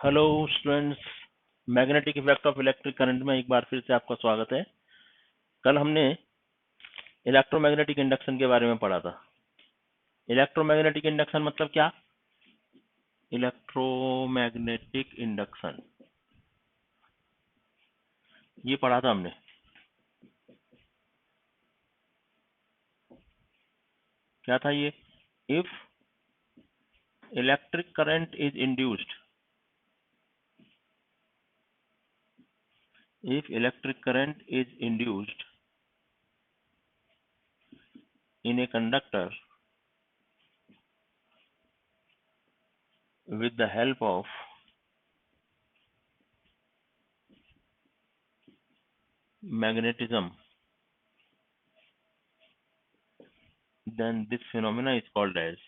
Hello students, magnetic effect of electric current में एक बार फिर से आपका स्वागत है। कल हमने इलेक्ट्रोमैग्नेटिक इंडक्शन के बारे में पढ़ा था। इलेक्ट्रोमैग्नेटिक इंडक्शन मतलब क्या? इलेक्ट्रोमैग्नेटिक इंडक्शन ये पढ़ा था हमने। क्या था ये? If electric current is induced, if electric current is induced in a conductor with the help of magnetism, then this phenomena is called as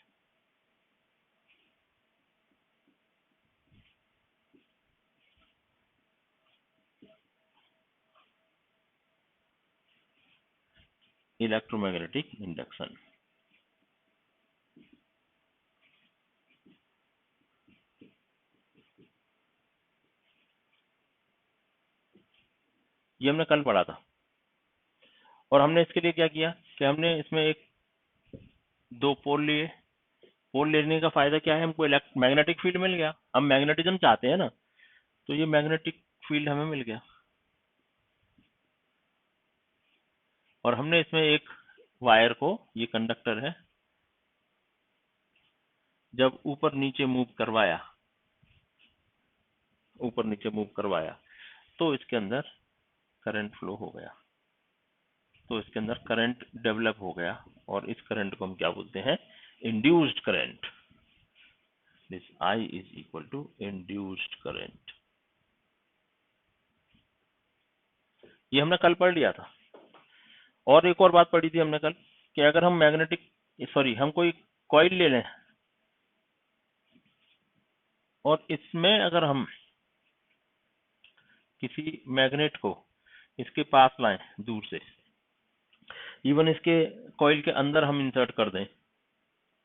electromagnetic induction. ये हमने कल पढ़ा था और हमने इसके लिए क्या किया कि हमने इसमें एक दो पोल लिए। पोल लेने का फायदा क्या है? हमको मैग्नेटिक फील्ड मिल गया। हम मैग्नेटिज्म चाहते हैं ना, तो ये मैग्नेटिक फील्ड हमें मिल गया। और हमने इसमें एक वायर को, ये कंडक्टर है, जब ऊपर नीचे मूव करवाया, ऊपर नीचे मूव करवाया तो इसके अंदर करंट फ्लो हो गया, तो इसके अंदर करंट डेवलप हो गया। और इस करंट को हम क्या बोलते हैं? Induced current. This I is equal to induced current. ये हमने कल पढ़ लिया था। और एक और बात पढ़ी थी हमने कल कि अगर हम हम कोई कॉइल ले लें और इसमें अगर हम किसी मैग्नेट को इसके पास लाएं दूर से, इवन इसके कॉइल के अंदर हम इंसर्ट कर दें,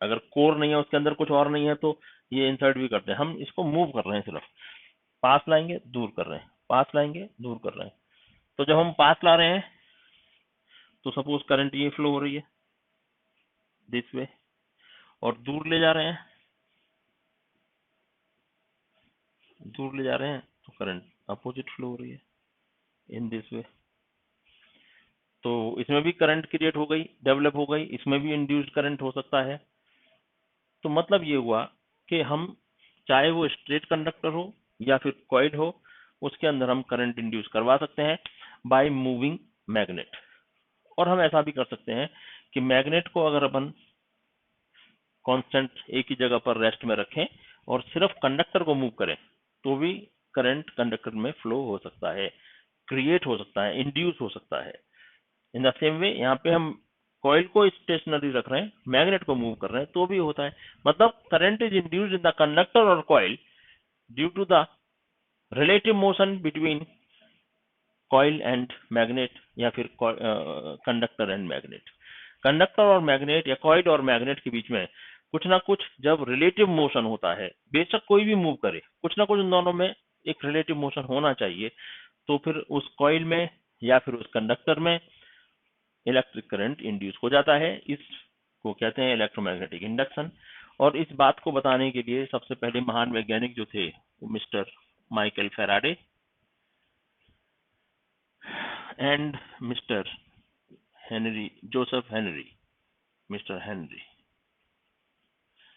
अगर कोर नहीं है, उसके अंदर कुछ और नहीं है, तो ये इंसर्ट भी करते हैं। हम इसको मूव कर रहे हैं, सिर्फ पास लाएंगे दूर कर रहे हैं, पास लाएंगे दूर कर रहे हैं। तो जब हम पास ला रहे हैं तो सपोज करंट ये फ्लो हो रही है दिस वे, और दूर ले जा रहे हैं, दूर ले जा रहे हैं तो करंट अपोजिट फ्लो हो रही है इन दिस वे। तो इसमें भी करंट क्रिएट हो गई, डेवलप हो गई, इसमें भी इंड्यूस्ड करंट हो सकता है। तो मतलब ये हुआ कि हम चाहे वो स्ट्रेट कंडक्टर हो या फिर कॉइल हो, उसके अंदर हम करंट इंड्यूस करवा सकते हैं बाय मूविंग मैग्नेट। और हम ऐसा भी कर सकते हैं कि मैग्नेट को अगर अपन कांस्टेंट एक ही जगह पर रेस्ट में रखें और सिर्फ कंडक्टर को मूव करें, तो भी करंट कंडक्टर में फ्लो हो सकता है, क्रिएट हो सकता है, इंड्यूस हो सकता है। इन द सेम वे यहाँ पे हम कॉइल को स्टेशनरी रख रहे हैं, मैग्नेट को मूव कर रहे हैं, तो भी होता है। मतलब current is induced in the conductor और coil due to the relative motion between coil and magnet, या फिर कंडक्टर एंड मैग्नेट। कंडक्टर और मैग्नेट या कॉइल और मैग्नेट के बीच में कुछ ना कुछ जब रिलेटिव मोशन होता है, बेशक कोई भी मूव करे, कुछ ना कुछ उन दोनों में एक रिलेटिव मोशन होना चाहिए, तो फिर उस कॉइल में या फिर उस कंडक्टर में इलेक्ट्रिक करंट इंड्यूस हो जाता है। इसको कहते हैं इलेक्ट्रोमैग्नेटिक इंडक्शन। और इस बात को बताने के लिए सबसे पहले महान वैज्ञानिक जो थे वो mister Michael Faraday and mister Henry Joseph Henry, mister Henry,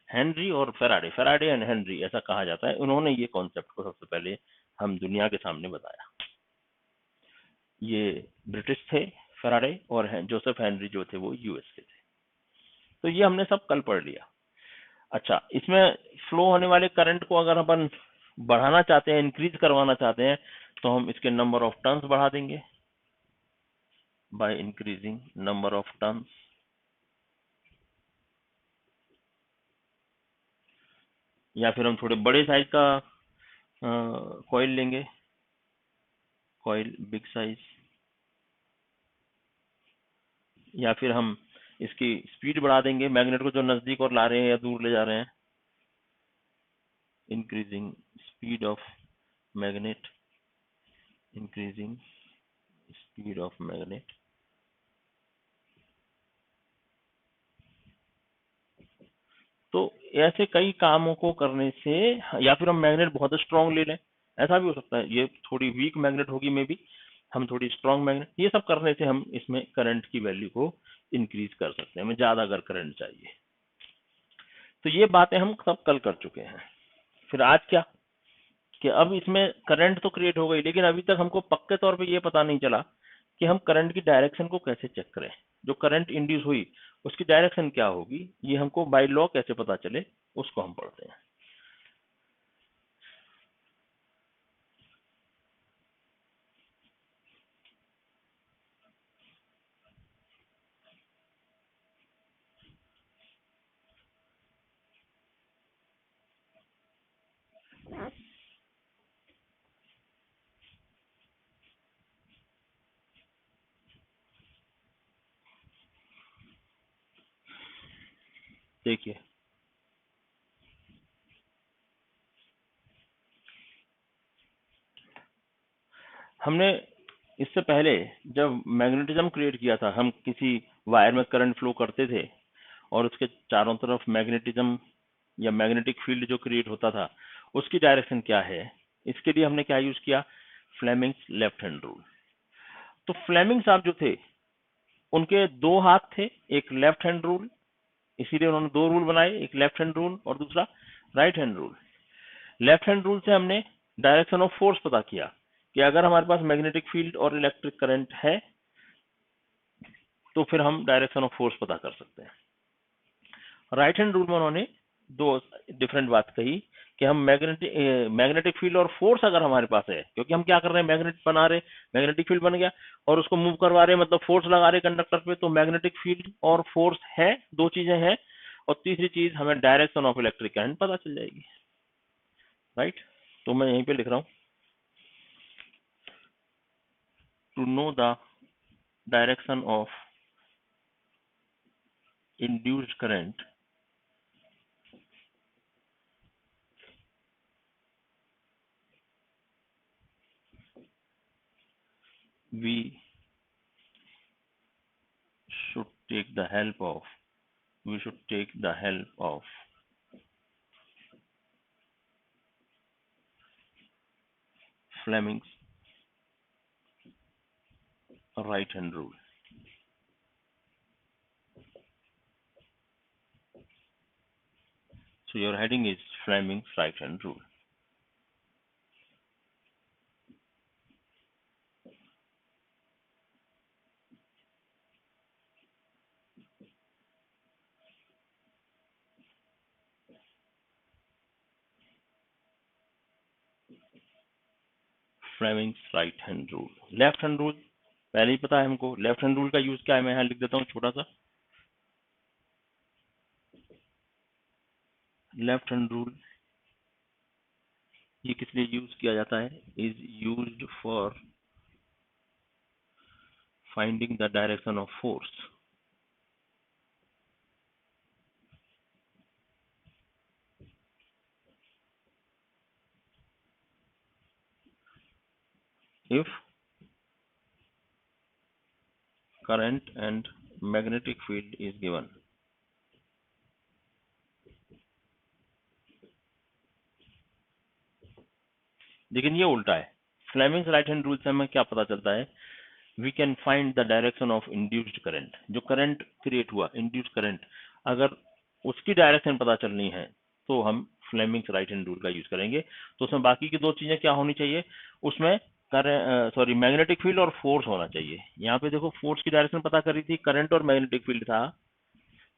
Henry और फैराडे, फैराडे एंड हेनरी ऐसा कहा जाता है। उन्होंने ये कॉन्सेप्ट को सबसे पहले हम दुनिया के सामने बताया। ये ब्रिटिश थे फैराडे, और जोसेफ हेनरी जो थे वो यूएस के थे। तो ये हमने सब कल पढ़ लिया। अच्छा, इसमें फ्लो होने वाले करंट को अगर अपन बढ़ाना चाहते हैं, इंक्रीज करवाना चाहते हैं, तो हम इसके नंबर ऑफ टर्न्स बढ़ा देंगे by increasing number of turns. या फिर हम थोड़े बड़े साइज का कॉइल लेंगे, कॉइल बिग साइज। या फिर हम इसकी स्पीड बढ़ा देंगे, मैग्नेट को जो नजदीक और ला रहे हैं या दूर ले जा रहे हैं, increasing speed of magnet, increasing speed of magnet. तो ऐसे कई कामों को करने से, या फिर हम मैग्नेट बहुत स्ट्रांग ले लें, ऐसा भी हो सकता है। ये थोड़ी वीक मैग्नेट होगी मे बी, हम थोड़ी स्ट्रांग मैग्नेट, ये सब करने से हम इसमें करंट की वैल्यू को इंक्रीज कर सकते हैं, हमें ज्यादा अगर करंट चाहिए। तो ये बातें हम सब कल कर चुके हैं। फिर आज क्या, कि अब इसमें करंट तो क्रिएट हो गई, लेकिन अभी तक हमको पक्के तौर पे ये पता नहीं चला कि हम करंट की डायरेक्शन को कैसे चेक करें। जो करंट इंड्यूस हुई उसकी डायरेक्शन क्या होगी, ये हमको बाय लॉ कैसे पता चले, उसको हम पढ़ते हैं। देखिए, हमने इससे पहले जब मैग्नेटिज्म क्रिएट किया था, हम किसी वायर में करंट फ्लो करते थे और उसके चारों तरफ मैग्नेटिज्म या मैग्नेटिक फील्ड जो क्रिएट होता था, उसकी डायरेक्शन क्या है, इसके लिए हमने क्या यूज किया, फ्लेमिंग्स लेफ्ट हैंड रूल। तो फ्लेमिंग साहब जो थे, उनके दो हाथ थे, एक लेफ्ट हैंड रूल, इसीलिए उन्होंने दो रूल बनाए, एक लेफ्ट हैंड रूल और दूसरा right hand rule. Left hand rule से हमने डायरेक्शन ऑफ फोर्स पता किया कि अगर हमारे पास मैग्नेटिक फील्ड और इलेक्ट्रिक करंट है तो फिर हम डायरेक्शन ऑफ फोर्स पता कर सकते हैं। राइट हैंड रूल में उन्होंने दो डिफरेंट बात कही कि हम मैग्नेटिक फील्ड और फोर्स अगर हमारे पास है, क्योंकि हम क्या कर रहे हैं, मैग्नेट बना रहे, मैग्नेटिक फील्ड बन गया और उसको मूव करवा रहे, मतलब फोर्स लगा रहे कंडक्टर पे, तो मैग्नेटिक फील्ड और फोर्स है, दो चीजें हैं। और तीसरी चीज, हमें डायरेक्शन ऑफ इलेक्ट्रिक करंट पता चल जाएगी। राइट, तो मैं यहीं पे लिख रहा हूं, to know the direction of induced current, we should take the help of Fleming's right hand rule. So your heading is Fleming's right hand rule. Fleming's right hand rule. Left hand rule पहले ही पता है हमको। Left hand rule का use क्या है, मैं यहाँ लिख देता हूँ छोटा सा। लेफ्ट हैंड रूल ये किस लिए यूज किया जाता है, is used for finding the direction of force. If current and magnetic field is given। लेकिन ये उल्टा है। फ्लेमिंग्स राइट हैंड रूल से हमें क्या पता चलता है, we can find the direction of induced current. जो करंट क्रिएट हुआ, इंड्यूस्ड करंट, अगर उसकी डायरेक्शन पता चलनी है तो हम फ्लेमिंग्स राइट हैंड रूल का यूज करेंगे। तो उसमें बाकी की दो चीजें क्या होनी चाहिए, उसमें मैग्नेटिक फील्ड और फोर्स होना चाहिए। यहाँ पे देखो, फोर्स की डायरेक्शन पता करी थी, करंट और मैग्नेटिक फील्ड था,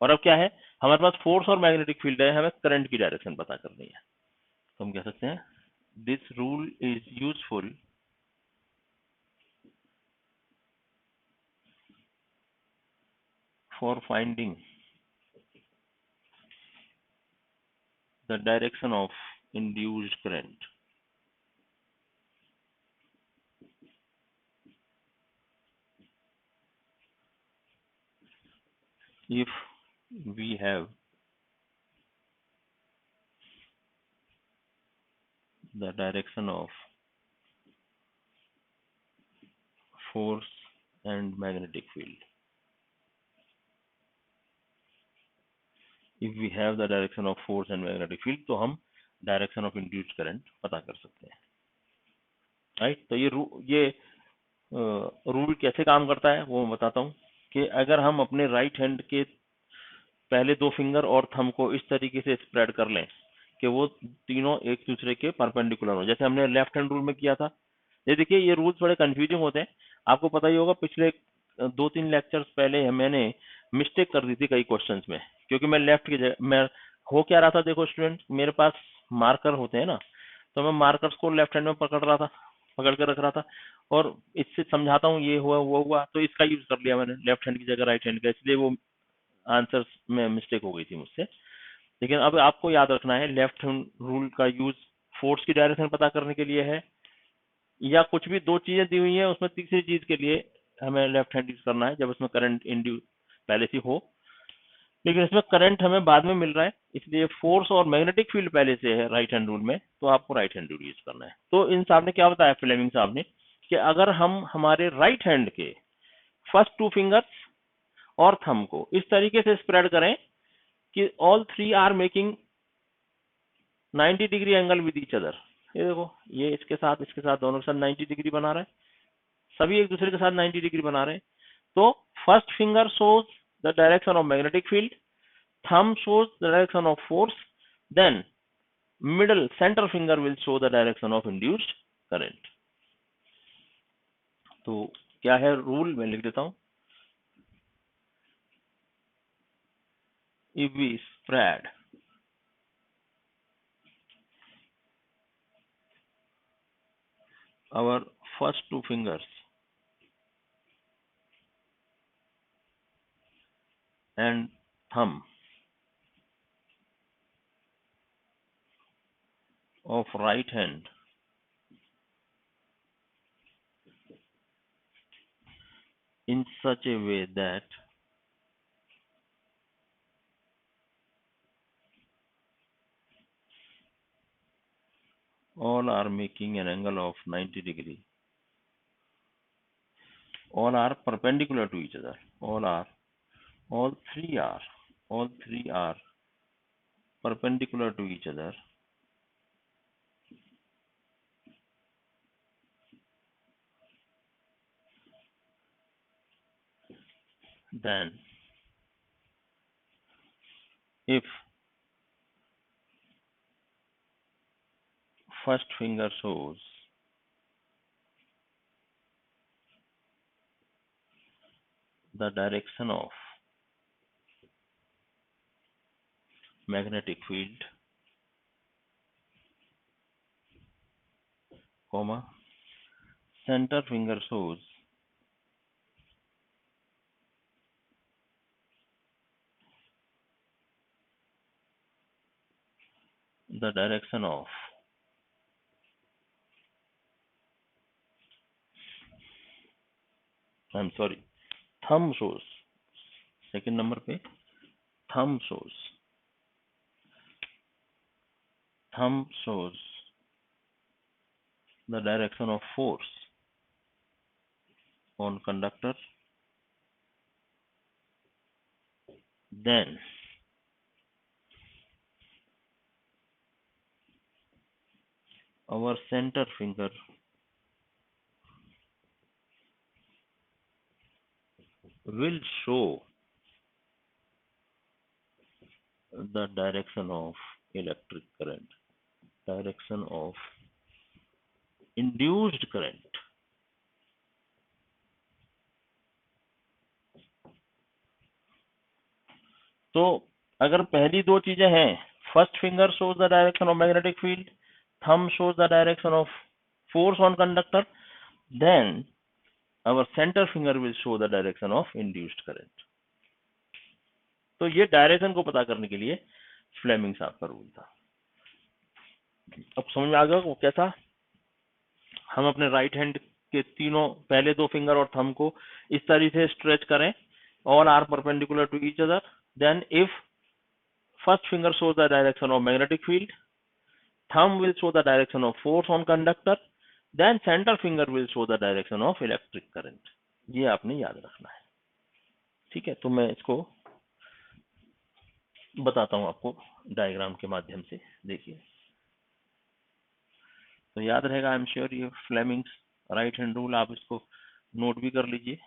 और अब क्या है, हमारे पास फोर्स और मैग्नेटिक फील्ड है, हमें करंट की डायरेक्शन पता करनी है। तो हम कह सकते हैं, this rule is useful for finding the direction of induced current if we have the direction of force and magnetic field. If we have the direction of force and magnetic field, तो हम direction of induced current पता कर सकते हैं, right. तो ये rule कैसे काम करता है वो मैं बताता हूँ कि अगर हम अपने राइट हैंड के पहले दो फिंगर और थंब को इस तरीके से स्प्रेड कर लें कि वो तीनों एक दूसरे के परपेंडिकुलर हो, जैसे हमने लेफ्ट हैंड रूल में किया था। ये देखिए, ये रूल्स बड़े कंफ्यूजिंग होते हैं, आपको पता ही होगा। पिछले 2-3 लेक्चर्स पहले मैंने मिस्टेक कर दी थी कई क्वेश्चंस में, क्योंकि मैं लेफ्ट की जगह, मैं हो क्या रहा था, देखो स्टूडेंट, मेरे पास मार्कर होते हैं ना, तो मैं मार्कर्स को लेफ्ट हैंड में पकड़ कर रख रहा था, और इससे समझाता हूँ ये हुआ वो हुआ, तो इसका यूज कर लिया मैंने लेफ्ट हैंड की जगह राइट हैंड का, इसलिए वो आंसर में मिस्टेक हो गई थी मुझसे। लेकिन अब आपको याद रखना है, लेफ्ट हैंड रूल का यूज फोर्स की डायरेक्शन पता करने के लिए है, या कुछ भी दो चीजें दी हुई है उसमें तीसरी चीज के लिए हमें लेफ्ट हैंड यूज करना है, जब उसमें करंट इंड्यूस पहले से हो। लेकिन इसमें करंट हमें बाद में मिल रहा है, इसलिए फोर्स और मैग्नेटिक फील्ड पहले से है राइट हैंड रूल में, तो आपको राइट हैंड रूल यूज करना है। तो इन साहब ने क्या बताया, फ्लेमिंग साहब ने, कि अगर हम हमारे राइट हैंड के फर्स्ट 2 फिंगर्स और थंब को इस तरीके से स्प्रेड करें कि all 3 are making 90 degree angle with each other. ये देखो, ये इसके साथ दोनों के साथ 90 डिग्री बना रहा है, सभी एक दूसरे के साथ 90 डिग्री बना रहे हैं। तो first finger shows the direction of magnetic field, thumb shows the direction of force, then middle center finger will show the direction of induced current। तो क्या है रूल, मैं लिख देता हूं। If we spread our first 2 fingers and thumb of right hand in such a way that all are making an angle of 90 degree, all are perpendicular to each other, all three are perpendicular to each other, then if first finger shows the direction of magnetic field, comma, center finger shows the direction of thumb shows, second number पे thumb shows the direction of force on conductor, then our center finger will show the direction of electric current, direction of induced current। तो अगर पहली दो चीजें हैं, first finger shows the direction of magnetic field, thumb shows the direction of force on conductor, then our center finger will show the direction of induced current। तो ये direction को पता करने के लिए फ्लेमिंग साहब का रूल था। अब समझ में आ गया वो कैसा, हम अपने राइट हैंड के तीनों पहले 2 फिंगर और थंब को इस तरीके से स्ट्रेच करें, all are perpendicular to each other, then if first finger shows the direction of magnetic field, thumb will show the direction of force on conductor, then center finger will show the direction of electric current. ये आपने याद रखना है, ठीक है। तो मैं इसको बताता हूं आपको डायग्राम के माध्यम से, देखिए तो याद रहेगा। आई एम श्योर ये फ्लेमिंग्स राइट हैंड रूल आप इसको नोट भी कर लीजिए,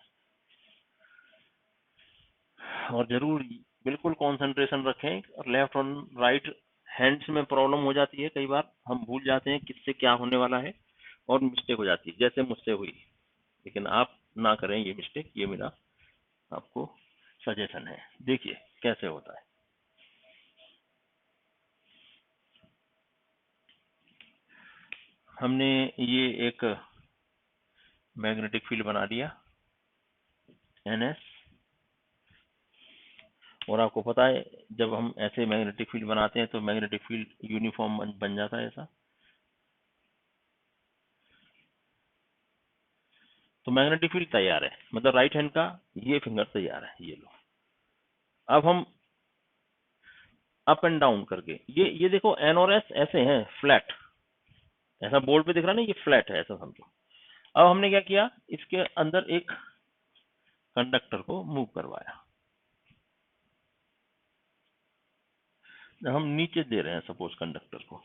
और जरूर बिल्कुल कंसंट्रेशन रखें। और लेफ्ट और राइट हैंड्स में प्रॉब्लम हो जाती है, कई बार हम भूल जाते हैं किससे क्या होने वाला है और मिस्टेक हो जाती है, जैसे मुझसे हुई। लेकिन आप ना करें ये मिस्टेक, ये मेरा आपको सजेशन है। देखिए कैसे होता है। हमने ये एक मैग्नेटिक फील्ड बना दिया NS, और आपको पता है जब हम ऐसे मैग्नेटिक फील्ड बनाते हैं तो मैग्नेटिक फील्ड यूनिफॉर्म बन जाता है ऐसा। तो मैग्नेटिक फील्ड तैयार है, मतलब राइट हैंड का ये फिंगर तैयार है, ये लो। अब हम अप एंड डाउन करके ये देखो N और S ऐसे हैं फ्लैट, ऐसा बोर्ड पे दिख रहा है ना, ये फ्लैट है ऐसा समझो। अब हमने क्या किया, इसके अंदर एक कंडक्टर को मूव करवाया। हम नीचे दे रहे हैं सपोज कंडक्टर को,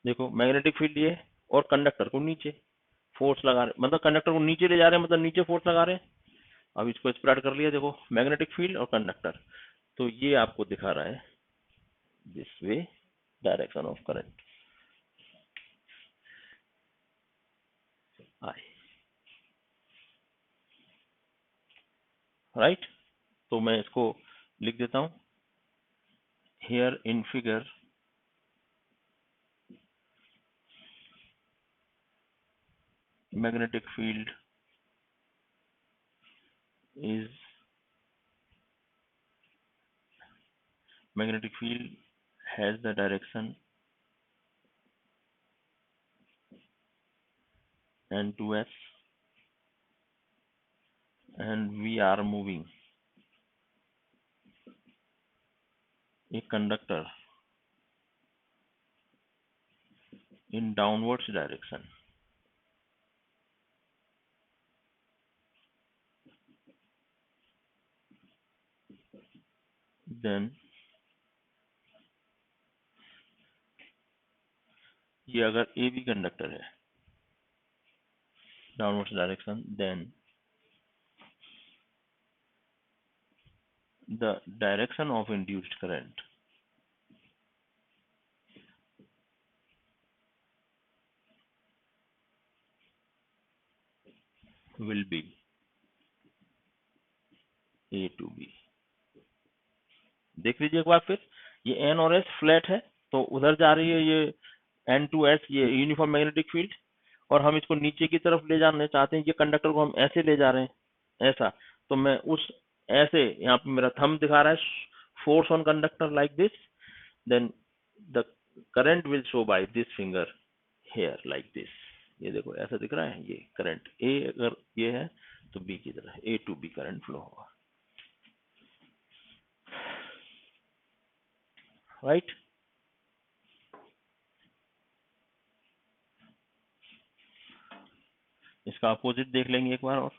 देखो मैग्नेटिक फील्ड ये, और कंडक्टर को नीचे फोर्स लगा रहे, मतलब कंडक्टर को नीचे ले जा रहे हैं, मतलब नीचे फोर्स लगा रहे हैं। अब इसको स्प्रेड कर लिया, देखो मैग्नेटिक फील्ड और कंडक्टर। तो ये आपको दिखा रहा है this way direction of current I, right. तो मैं इसको लिख देता हूं, here in figure magnetic field is magnetic field has the direction N2S, and we are moving a conductor in downwards direction. Then ये अगर AB कंडक्टर है downwards direction, then the direction of induced current will be A to B। देख लीजिए एक बार फिर, ये N और S flat है तो उधर जा रही है ये N2S, ये यूनिफॉर्म मैग्नेटिक फील्ड, और हम इसको नीचे की तरफ ले जाना चाहते हैं, ये कंडक्टर को हम ऐसे ले जा रहे हैं ऐसा। तो मैं उस ऐसे, यहाँ पे मेरा थंब दिखा रहा है force on conductor like this, then the current will show by this finger here like this. ये देखो ऐसा दिख रहा है, ये करंट A अगर ये है तो B की तरह A to B current flow होगा, राइट। इसका अपोजिट देख लेंगे एक बार और।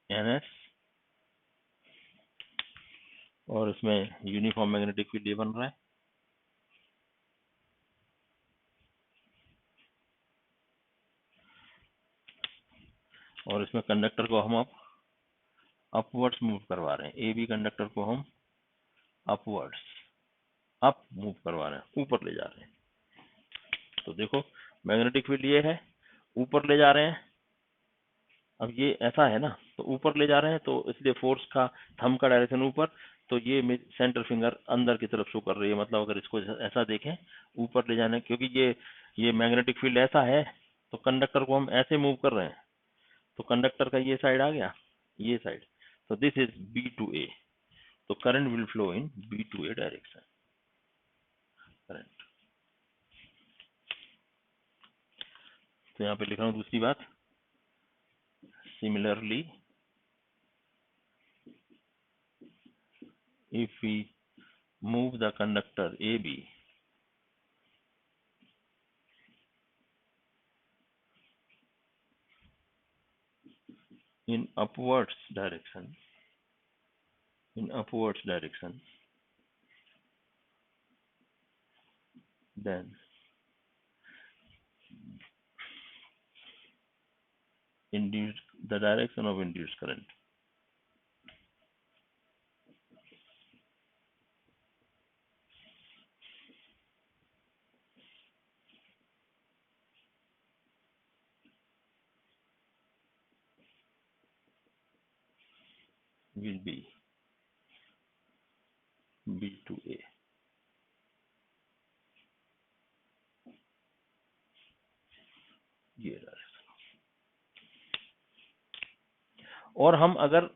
NS, और इसमें यूनिफॉर्म मैग्नेटिक फील्ड ये बन रहा है, और इसमें कंडक्टर को हम अब अपवर्ड्स मूव करवा रहे हैं। AB कंडक्टर को हम अपवर्ड्स अप मूव करवा रहे हैं, ऊपर ले जा रहे हैं। तो देखो मैग्नेटिक फील्ड ये है, ऊपर ले जा रहे हैं। अब ये ऐसा है ना, तो ऊपर ले जा रहे हैं तो इसलिए फोर्स का थंब का डायरेक्शन ऊपर, तो ये सेंटर फिंगर अंदर की तरफ शो कर रही है। मतलब अगर इसको ऐसा देखें ऊपर ले जाने, क्योंकि ये मैग्नेटिक फील्ड ऐसा है तो कंडक्टर को हम ऐसे मूव कर रहे हैं, तो कंडक्टर का ये साइड आ गया, ये side, So this is B to A. So current will flow in B to A direction. Current, तो यहाँ पे लिख रहा हूँ दूसरी बात, similarly if we move the conductor AB in upwards direction, then the direction of induced current will be B to A. ये direction. और हम अगर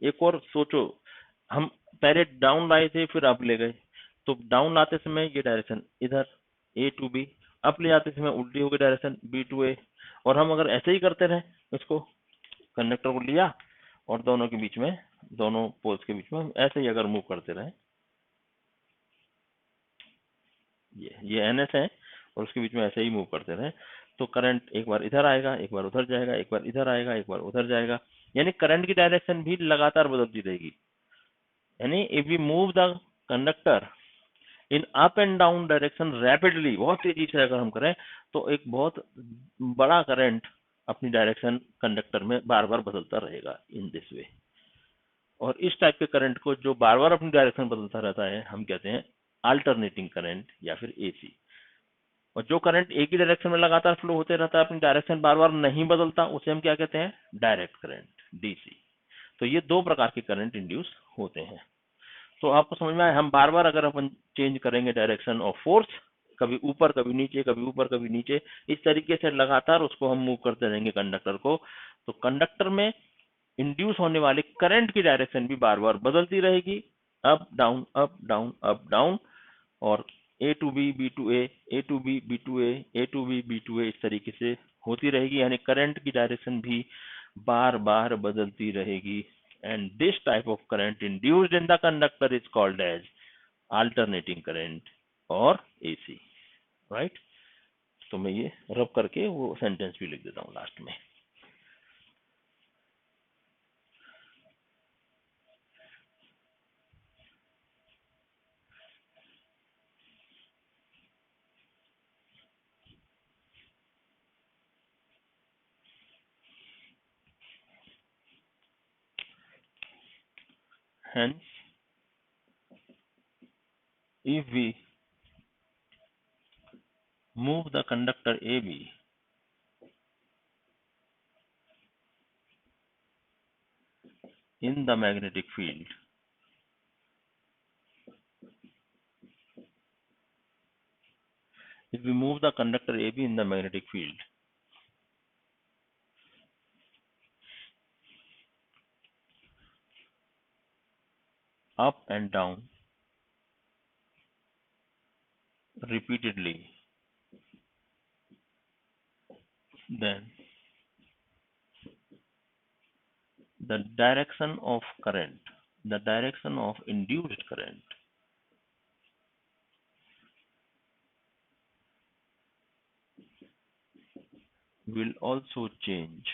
एक और सोचो, हम पहले डाउन लाए थे फिर अप ले गए, तो डाउन लाते समय ये डायरेक्शन इधर A टू B, अप ले जाते समय उल्टी हो गई डायरेक्शन B टू A। और हम अगर ऐसे ही करते रहे, इसको कंडक्टर को लिया और दोनों के बीच में, दोनों पोल्स के बीच में हम ऐसे ही अगर मूव करते रहे, ये NS है और उसके बीच में ऐसे ही मूव करते रहे, तो करंट एक बार इधर आएगा, एक बार उधर जाएगा, एक बार इधर आएगा, एक बार उधर जाएगा, यानी करंट की डायरेक्शन भी लगातार बदलती रहेगी। यानी if we move the conductor in up and down direction rapidly, बहुत तेजी से अगर हम करें, तो एक बहुत बड़ा करंट अपनी डायरेक्शन कंडक्टर में बार बार बदलता रहेगा इन दिस वे। और इस टाइप के करंट को जो बार बार अपनी डायरेक्शन बदलता रहता है हम कहते हैं अल्टरनेटिंग करंट या फिर AC। और जो करंट एक ही डायरेक्शन में लगातार फ्लो होते रहता है, अपनी डायरेक्शन बार बार नहीं बदलता, उसे हम क्या कहते हैं, डायरेक्ट करंट, DC। तो ये दो प्रकार के करंट इंड्यूस होते हैं। तो आपको समझ में आया, हम बार बार अगर अपन चेंज करेंगे डायरेक्शन ऑफ फोर्स, कभी ऊपर कभी नीचे, कभी ऊपर कभी नीचे, इस तरीके से लगातार उसको हम मूव करते रहेंगे कंडक्टर को, तो कंडक्टर में इंड्यूस होने वाले करंट की डायरेक्शन भी बार बार बदलती रहेगी, up down up down up down, और A to B, B to A, A to B, B to A, A to B, B to A, इस तरीके से होती रहेगी। यानी करंट की डायरेक्शन भी बार बार बदलती रहेगी। and this type of current induced in the conductor is called as alternating current or AC, right? तो मैं ये रब करके वो सेंटेंस भी लिख देता हूँ लास्ट में। Hence, if we move the conductor AB in the magnetic field, if we move the conductor AB in the magnetic field, up and down repeatedly, then the direction of current, the direction of induced current will also change,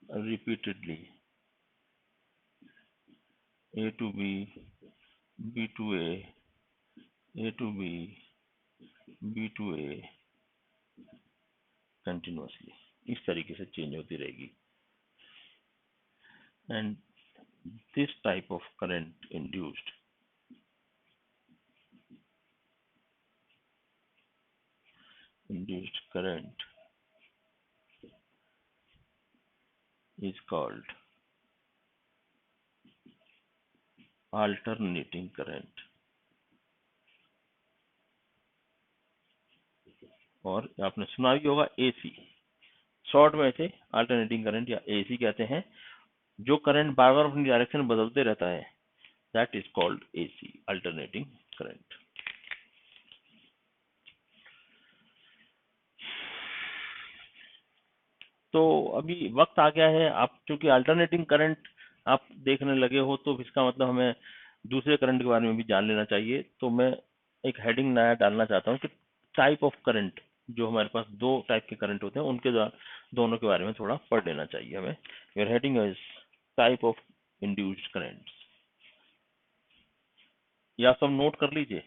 repeatedly, A to B, B to A to B, B to A, continuously, इस तरीके से change होती रहेगी। and this type of current induced current is called alternating current और आपने सुना भी होगा एसी, शॉर्ट में इसे अल्टरनेटिंग करंट या एसी कहते हैं। जो करंट बार बार अपनी डायरेक्शन बदलते रहता है, that is called AC, alternating current. तो अभी वक्त आ गया है, आप चूंकि अल्टरनेटिंग करंट आप देखने लगे हो, तो इसका मतलब हमें दूसरे करंट के बारे में भी जान लेना चाहिए। तो मैं एक हेडिंग नया डालना चाहता हूँ कि टाइप ऑफ करंट, जो हमारे पास दो टाइप के करंट होते हैं, उनके दोनों के बारे में थोड़ा पढ़ लेना चाहिए हमें। Your heading is type of induced current. या सब नोट कर लीजिए।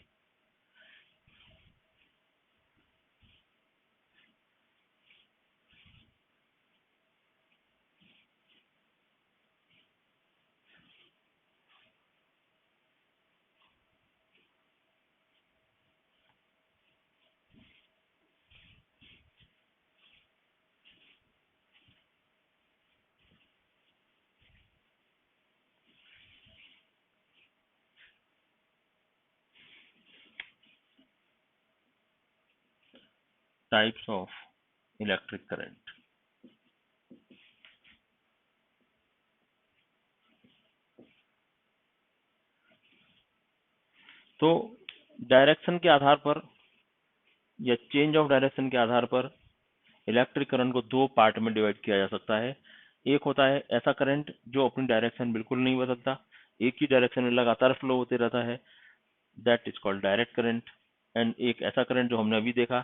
Types of electric current. तो डायरेक्शन के आधार पर या चेंज ऑफ डायरेक्शन के आधार पर इलेक्ट्रिक करंट को दो पार्ट में डिवाइड किया जा सकता है। एक होता है ऐसा करंट जो अपनी डायरेक्शन बिल्कुल नहीं बदलता, एक ही डायरेक्शन में लगातार फ्लो होते रहता है, that is called direct current. And एक ऐसा करंट जो हमने अभी देखा,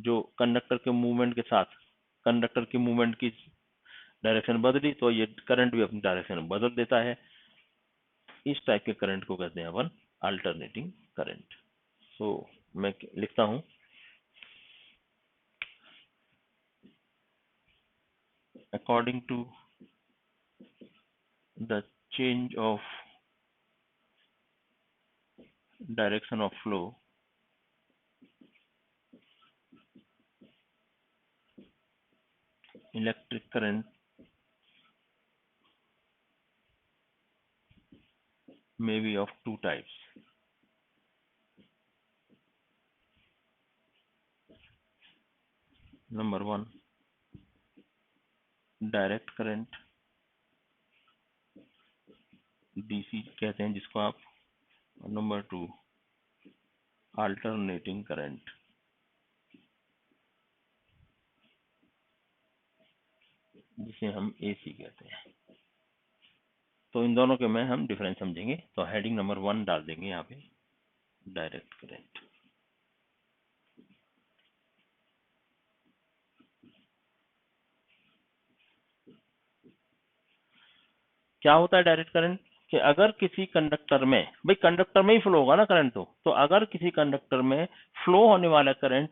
जो कंडक्टर के मूवमेंट के साथ कंडक्टर की मूवमेंट की डायरेक्शन बदली तो ये करंट भी अपनी डायरेक्शन बदल देता है। इस टाइप के करंट को कहते हैं अपन अल्टरनेटिंग करंट। सो मैं लिखता हूं, according to the change of direction of flow, electric current may be of two types. Number one, direct current, DC कहते हैं जिसको आप। नंबर टू, अल्टरनेटिंग करंट, जिसे हम एसी कहते हैं। तो इन दोनों के में हम डिफरेंस समझेंगे। तो हेडिंग नंबर 1 डाल देंगे यहाँ पे, डायरेक्ट करंट। क्या होता है डायरेक्ट करंट? कि अगर किसी कंडक्टर में, भाई कंडक्टर में ही फ्लो होगा ना करंट, तो अगर किसी कंडक्टर में फ्लो होने वाला करंट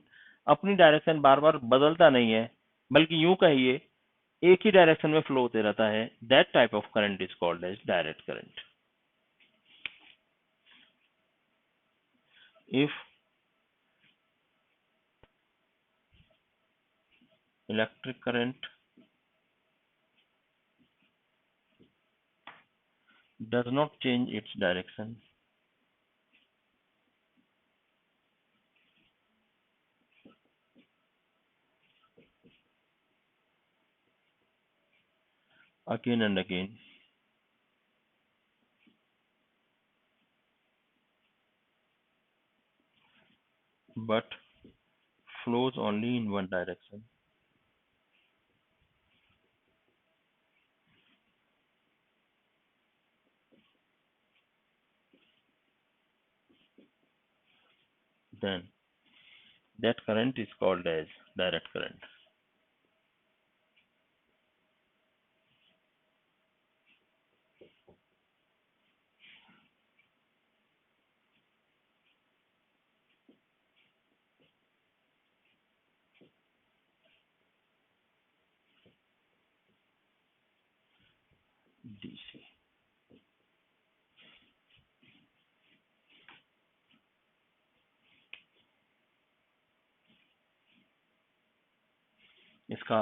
अपनी डायरेक्शन बार बार बदलता नहीं है, बल्कि यूं कहिए एक ही डायरेक्शन में फ्लो होते रहता है, that type of current is called as direct current. If electric current does not change its direction, again and again, but flows only in one direction, then that current is called as direct current. DC। इसका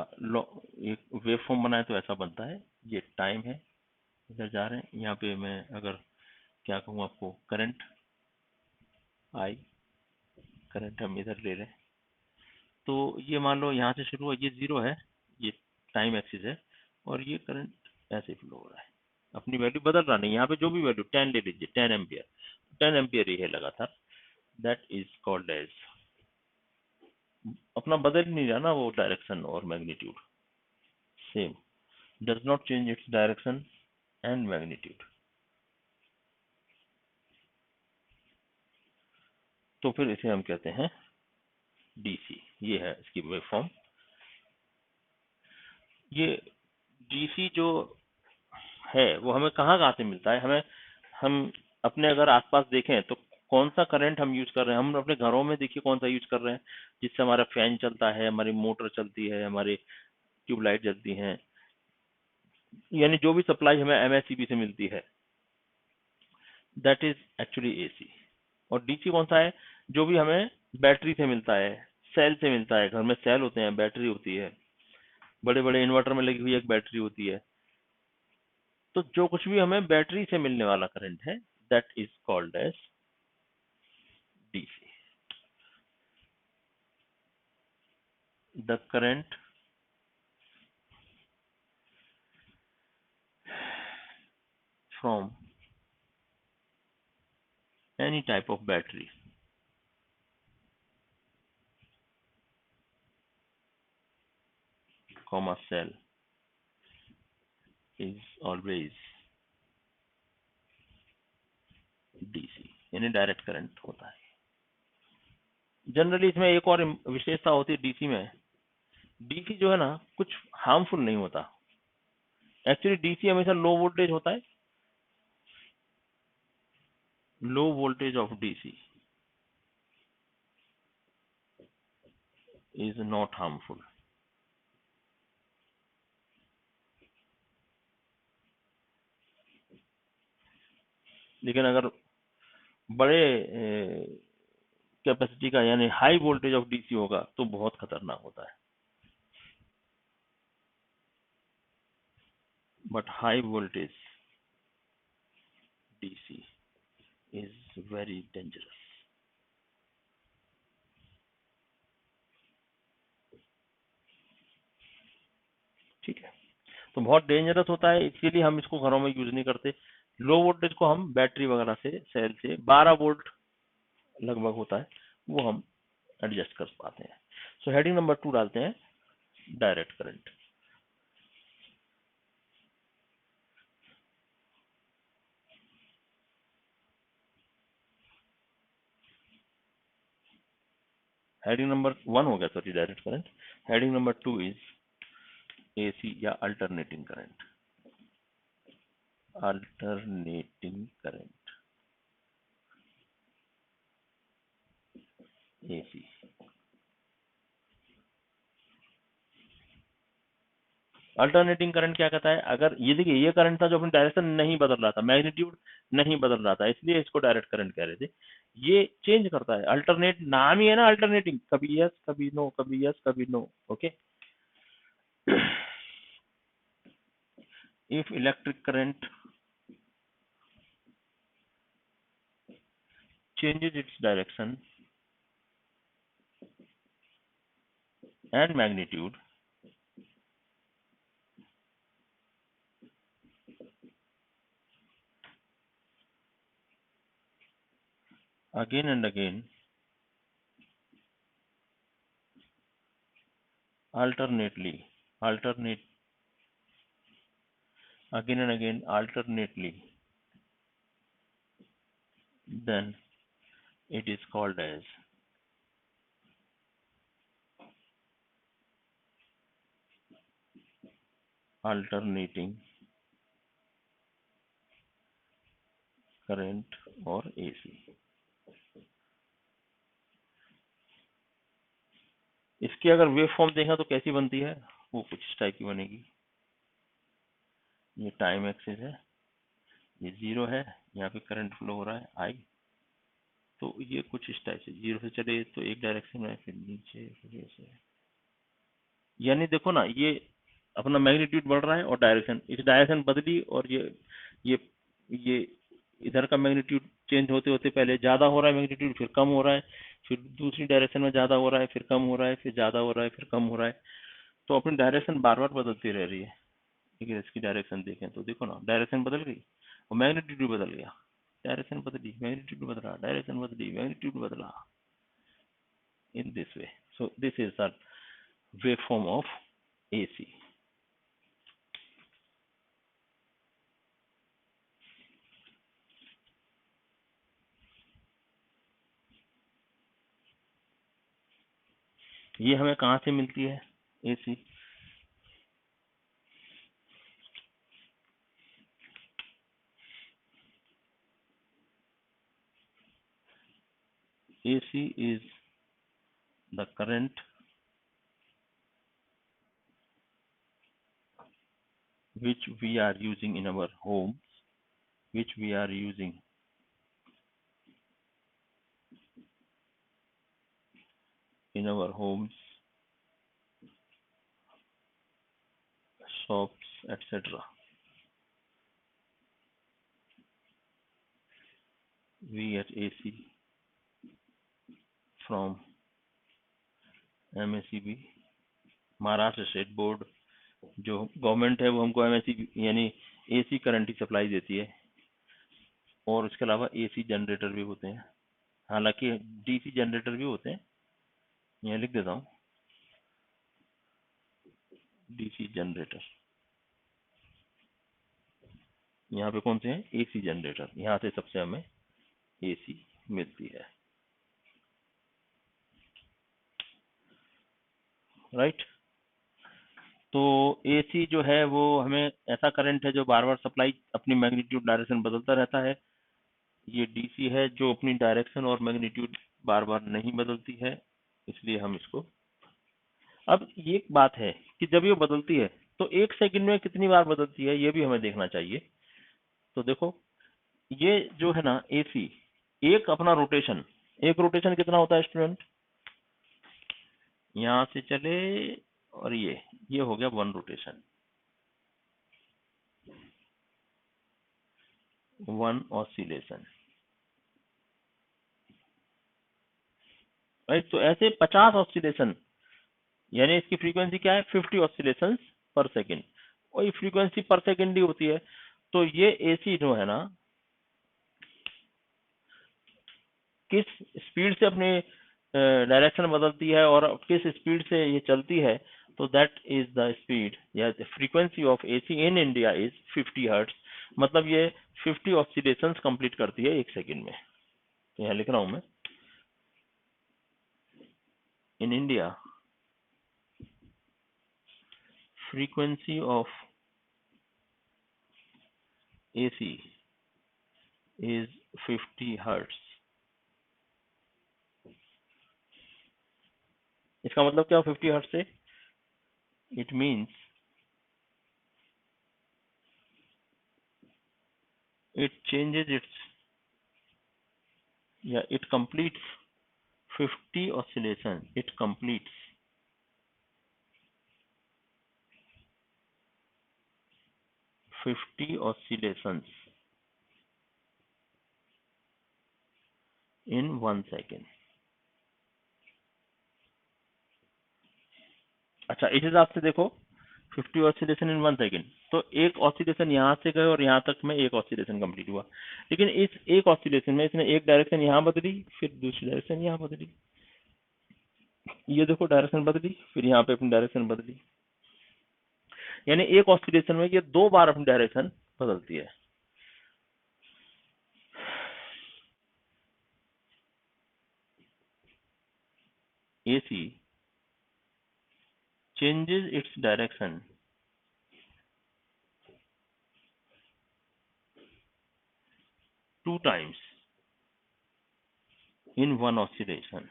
एक wave form बनाए तो ऐसा बनता है। ये time है, इधर जा रहे हैं, यहाँ पे मैं अगर क्या कहूँ आपको, करंट आई, करंट हम इधर ले रहे हैं, तो ये मान लो यहाँ से शुरू हुआ, ये 0 है, ये टाइम एक्सिस है, और ये करंट ऐसे फ्लो हो रहा है, अपनी वैल्यू बदल रहा नहीं, यहाँ पे जो भी वैल्यू 10 ले लीजिए, 10 एम्पियर, 10 एम्पियर ही है लगातार, दैट इज कॉल्ड एज, अपना बदल नहीं रहा ना वो डायरेक्शन और magnitude, same, does not change its direction and magnitude. तो फिर इसे हम कहते हैं डीसी, ये है इसकी वेव फॉर्म। ये डीसी जो है वो हमें कहाँ कहाँ से मिलता है, हमें, हम अपने अगर आसपास देखें तो कौन सा करंट हम यूज कर रहे हैं, हम अपने घरों में देखिए कौन सा यूज कर रहे हैं, जिससे हमारा फैन चलता है, हमारी मोटर चलती है, हमारी ट्यूबलाइट जलती हैं, यानी जो भी सप्लाई हमें एमएससीबी से मिलती है, दैट इज एक्चुअली एसी। और डीसी कौन सा है, जो भी हमें बैटरी से मिलता है, सेल से मिलता है, घर में सेल होते हैं, बैटरी होती है, बड़े बड़े इन्वर्टर में लगी हुई एक बैटरी होती है, तो जो कुछ भी हमें बैटरी से मिलने वाला करंट है, that is called as DC. The current from any type of battery comma cell is always DC, यानी डायरेक्ट करंट होता है। जनरली इसमें एक और विशेषता होती है डीसी में, डीसी जो है ना कुछ हार्मफुल नहीं होता, एक्चुअली डीसी हमेशा लो वोल्टेज होता है, low voltage of DC is not harmful. लेकिन अगर बड़े कैपेसिटी का यानी हाई वोल्टेज ऑफ डीसी होगा तो बहुत खतरनाक होता है, but high voltage DC is very dangerous. ठीक है, तो बहुत डेंजरस होता है, इसीलिए हम इसको घरों में यूज नहीं करते। लो वोल्टेज को हम बैटरी वगैरह से, सेल से, 12 वोल्ट लगभग होता है, वो हम एडजस्ट कर पाते हैं। सो हेडिंग नंबर 2 डालते हैं, डायरेक्ट करंट। हेडिंग नंबर 1 हो गया, sorry, direct current. Heading number 2 is AC या alternating current, alternating current, AC. Alternating current क्या कहता है, अगर ये देखिए ये करंट था जो अपनी डायरेक्शन नहीं बदल रहा था, मैग्नीट्यूड नहीं बदल रहा था, इसलिए इसको डायरेक्ट करंट कह रहे थे। ये चेंज करता है, अल्टरनेट नाम ही है ना अल्टरनेटिंग, कभी यस कभी नो, कभी यस कभी no. Okay, if electric current changes its direction and magnitude again and again, alternately, again and again, alternately, then it is called as alternating current और AC। इसकी अगर वेव फॉर्म देखा तो कैसी बनती है, वो कुछ इस टाइप की बनेगी। ये टाइम एक्सिस है, ये 0 है, यहाँ पे करंट फ्लो हो रहा है I, तो ये कुछ इस टाइप से 0 से चले तो एक डायरेक्शन में, फिर नीचे, फिर ऐसे, यानी देखो ना ये अपना मैग्नीट्यूड बढ़ रहा है और डायरेक्शन, इस डायरेक्शन बदली, और ये ये इधर का मैग्नीट्यूड चेंज होते होते पहले ज्यादा हो रहा है मैग्नीट्यूड, फिर कम हो रहा है, फिर दूसरी डायरेक्शन में ज्यादा हो रहा है, फिर कम हो रहा है, फिर ज्यादा हो रहा है, फिर कम हो रहा है। तो अपनी डायरेक्शन बार बार बदलती रह रही है। ठीक है, इसकी डायरेक्शन देखें तो देखो ना, डायरेक्शन बदल गई और मैग्नीट्यूड भी बदल गया। डायरेक्शन बदली, मैग्नीट्यूड बदला, डायरेक्शन बदली, मैग्नीट्यूड बदला, in this way. So this is the waveform of AC. ये हमें कहाँ से मिलती है AC? AC is the current which we are using in our homes, which we are using in our homes, shops, etc. We get AC from MACB, Maharashtra state board. जो government है वो हमको MACB यानी AC करंट की supply देती है। और इसके अलावा AC जनरेटर भी होते हैं, हालांकि DC जनरेटर भी होते हैं। यहाँ लिख देता हूँ, DC जनरेटर। यहाँ पे कौन से हैं? AC generator. यहाँ से सबसे हमें AC मिलती है, राइट। तो AC जो है वो हमें ऐसा करंट है जो बार बार सप्लाई अपनी मैग्नीट्यूड डायरेक्शन बदलता रहता है। ये DC है जो अपनी डायरेक्शन और मैग्नीट्यूड बार बार नहीं बदलती है, इसलिए हम इसको। अब ये एक बात है कि जब ये बदलती है तो एक सेकंड में कितनी बार बदलती है, ये भी हमें देखना चाहिए। तो देखो, ये जो है ना AC, एक अपना रोटेशन, एक रोटेशन कितना होता है स्टूडेंट? यहाँ से चले और ये हो गया 1 रोटेशन, 1 ऑसिलेशन, राइट। तो ऐसे 50 ऑसिलेशन, यानी इसकी फ्रीक्वेंसी क्या है? 50 ऑसिलेशन पर सेकेंड। वही फ्रीक्वेंसी पर सेकेंड ही होती है। तो ये AC जो है ना, किस स्पीड से अपने डायरेक्शन बदलती है और किस स्पीड से ये चलती है, तो दैट इज द स्पीड या frequency of AC in India is 50 hertz. मतलब ये 50 ऑसिलेशंस कंप्लीट करती है एक सेकंड में। तो यहाँ लिख रहा हूं मैं, in India frequency of AC is 50 hertz. इसका मतलब क्या? 50 हर्ट्ज से it means it changes its, yeah, it completes 50 oscillation, it completes 50 oscillations in 1 second। अच्छा, इस हिसाब से देखो, 50 ऑसिलेशन इन 1 सेकेंड, तो एक ऑसिलेशन यहाँ से गए और यहाँ तक में एक ऑसिलेशन कंप्लीट हुआ। लेकिन इस एक ऑसिलेशन में इसने एक डायरेक्शन यहाँ बदली, फिर दूसरी डायरेक्शन यहाँ बदली। ये देखो, डायरेक्शन बदली, फिर यहाँ पे अपनी डायरेक्शन बदली। यानी एक ऑसिलेशन में ये 2 बार अपनी डायरेक्शन बदलती है। AC changes its direction 2 times in 1 oscillation।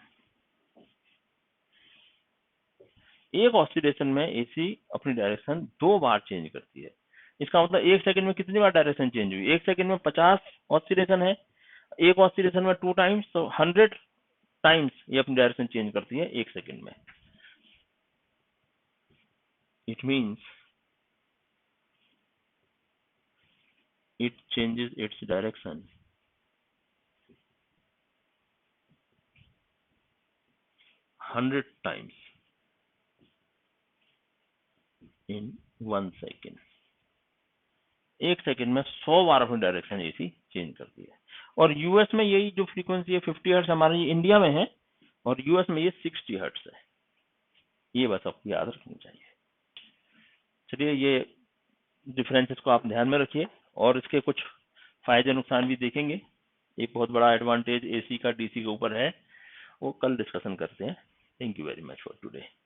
एक ऑसिलेशन में AC अपनी डायरेक्शन 2 बार चेंज करती है। इसका मतलब एक सेकंड में कितनी बार डायरेक्शन चेंज हुई? एक सेकंड में 50 ऑसिलेशन है, एक ऑसिलेशन में 2 टाइम्स, तो 100 टाइम्स ये अपनी डायरेक्शन चेंज करती है एक सेकंड में। It means it changes its direction 100 times in 1 second। 1 second में 100 बार अपनी डायरेक्शन एसी चेंज करती है। और यूएस में यही जो फ्रीक्वेंसी है 50 हर्ट्ज हमारे इंडिया में है, और यूएस में ये 60 हर्ट्ज है। ये बस आपको याद रखनी चाहिए। चलिए, ये डिफरेंसेस को आप ध्यान में रखिए, और इसके कुछ फायदे नुकसान भी देखेंगे। एक बहुत बड़ा एडवांटेज एसी का डीसी के ऊपर है, वो कल डिस्कशन करते हैं। Thank you very much for today.